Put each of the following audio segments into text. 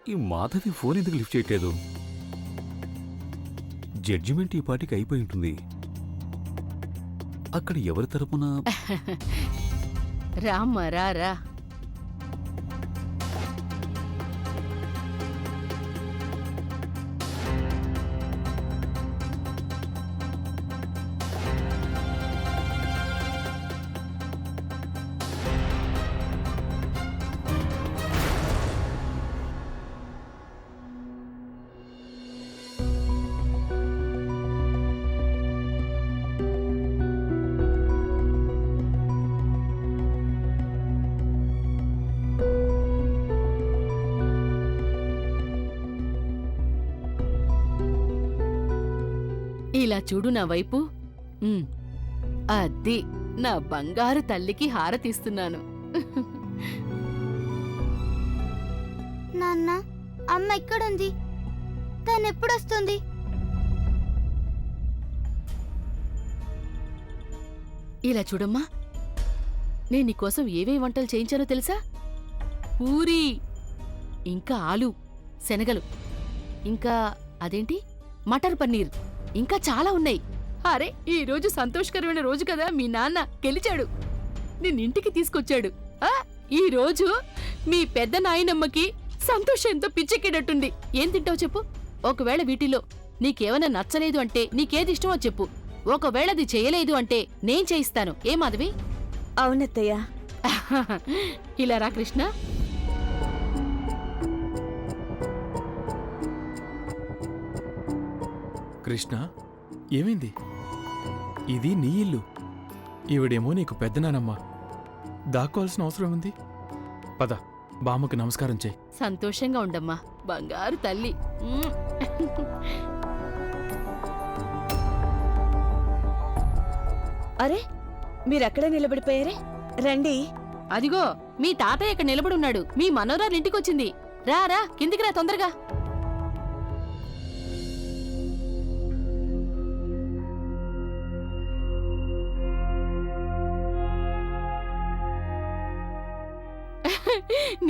ఈ మాధవి ఫోన్ ఎందుకు లిఫ్ట్ చేయట్లేదు? జడ్జిమెంట్ ఈ పాటికి అయిపోయి ఉంటుంది. అక్కడ ఎవరి తరపున? రామ్మా రా. ఇలా చూడు నా వైపు. అది నా బంగారు తల్లికి హారతిస్తున్నాను. నాన్న, అమ్మ ఎక్కడుంది? తనెప్పుడొస్తుంది? ఇలా చూడమ్మా, నేను నీకోసం ఏవేం వంటలు చేయించానో తెలుసా? పూరీ, ఇంకా ఆలు, శనగలు, ఇంకా అదేంటి మటర్ పన్నీర్, ఇంకా చాలా ఉన్నాయి. అరే, ఈ రోజు సంతోషకరమైన రోజు కదా. మీ నాన్న గెలిచాడు, నిన్నింటికి తీసుకొచ్చాడు. ఈ రోజు మీ పెద్ద నాయనమ్మకి సంతోషంతో పిచ్చెక్కేటట్టుంది. ఏం తింటావు చెప్పు? ఒకవేళ వీటిలో నీకేమైనా నచ్చలేదు అంటే నీకేది ఇష్టమో చెప్పు. ఒకవేళ అది చేయలేదు అంటే నేను చేయిస్తాను. ఏ మాధవి? అవునత్తయ్య. ఇలా రా కృష్ణ. కృష్ణ, ఏమైంది? ఇది నీ ఇల్లు. ఈవిడేమో నీకు పెద్దనానమ్మ. దాక్కోవాల్సిన అవసరం ఉంది. పద, బామ్మకి నమస్కారం చేయి. సంతోషంగా ఉండమ్మా, బంగారు తల్లి. అరే, మీరక్కడే నిలబడిపోయారే, రండి. అదిగో మీ తాతయ్య ఇక్కడ నిలబడున్నాడు. మీ మనోరాలు ఇంటికొచ్చింది. రా కిందికి రా తొందరగా.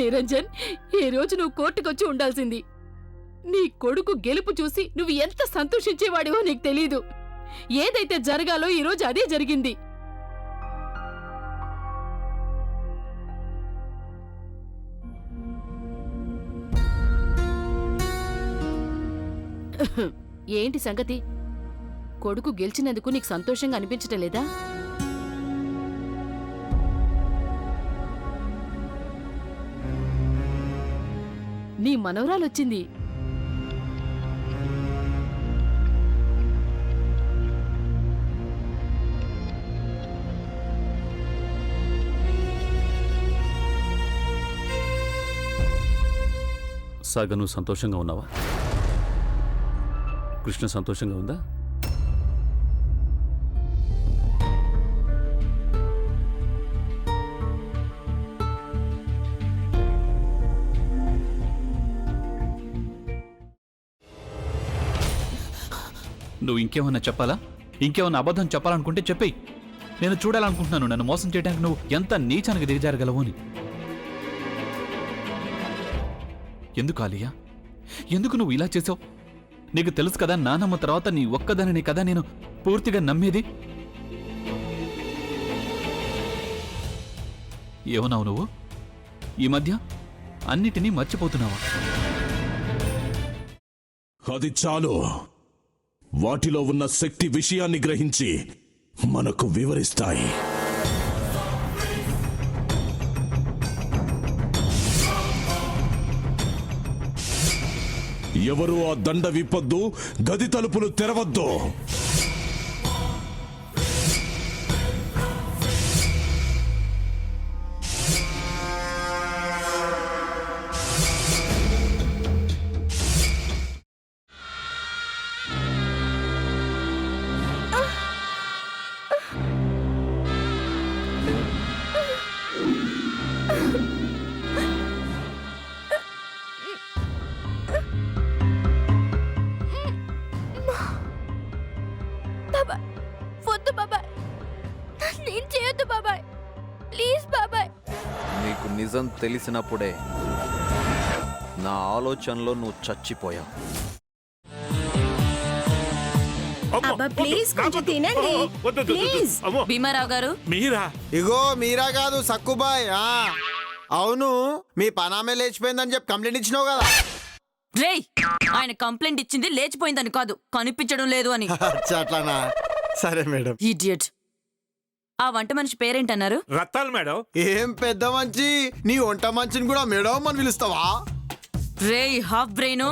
నిరంజన్, ఈ రోజు నువ్వు కోర్టుకొచ్చి ఉండాల్సింది. నీ కొడుకు గెలుపు చూసి నువ్వు ఎంత సంతోషించేవాడివో నీకు తెలీదు. ఏదైతే జరగాలో ఈ రోజు అదే జరిగింది. ఏంటి సంగతి? కొడుకు గెలిచినందుకు నీకు సంతోషంగా అనిపించటం లేదా? నీ మనవరాలొచ్చింది. సాగ, నువ్వు సంతోషంగా ఉన్నావా? కృష్ణ సంతోషంగా ఉందా? నువ్వు ఇంకేమన్నా చెప్పాలా? ఇంకేమన్నా అబద్ధం చెప్పాలనుకుంటే చెప్పేయి. నేను చూడాలనుకుంటున్నాను నన్ను మోసం చేయడానికి నువ్వు ఎంత నీచానికి దిగజారగలవు అని. ఎందుకు ఆలియా, ఎందుకు నువ్వు ఇలా చేసావు? నీకు తెలుసు కదా, నానమ్మ తర్వాత నీ ఒక్కదానిని కదా నేను పూర్తిగా నమ్మేది. ఏమన్నావు నువ్వు? ఈ మధ్య అన్నిటినీ మర్చిపోతున్నావా? అది చాలు. వాటిలో ఉన్న శక్తి విషయాన్ని గ్రహించి మనకు వివరిస్తాయి. ఎవరూ ఆ దండ విప్పొద్దు, గది తలుపులు తెరవద్దు. నీకు నిజం తెలిసినప్పుడే నా ఆలోచనలో నువ్వు చచ్చిపోయావు. అబ్బా ప్లీజ్ కొంచెం తినండి ప్లీజ్. భీమారావు గారు మీరా? ఇగో మీరా కాదు సక్కుబాయ్. అవును, మీ పనామే లేచిపోయిందని చెప్పి కంప్లైంట్ ఇచ్చినావు కదా. రేయ్, ఆయన కంప్లైంట్ ఇచ్చింది లేచిపోయిందని కాదు, కనిపించడం లేదు అని. అచ్చా, అట్లానా? సరే మేడం. ఇడియట్. ఆ వంట మనిషి పేరేంటన్నారు? రత్తాలు మేడం. ఏం పెద్ద మంచి, నీ వంట మంచిని కూడా మేడం అని పిలుస్తావా? రేయ్ హాఫ్ బ్రెయిన్,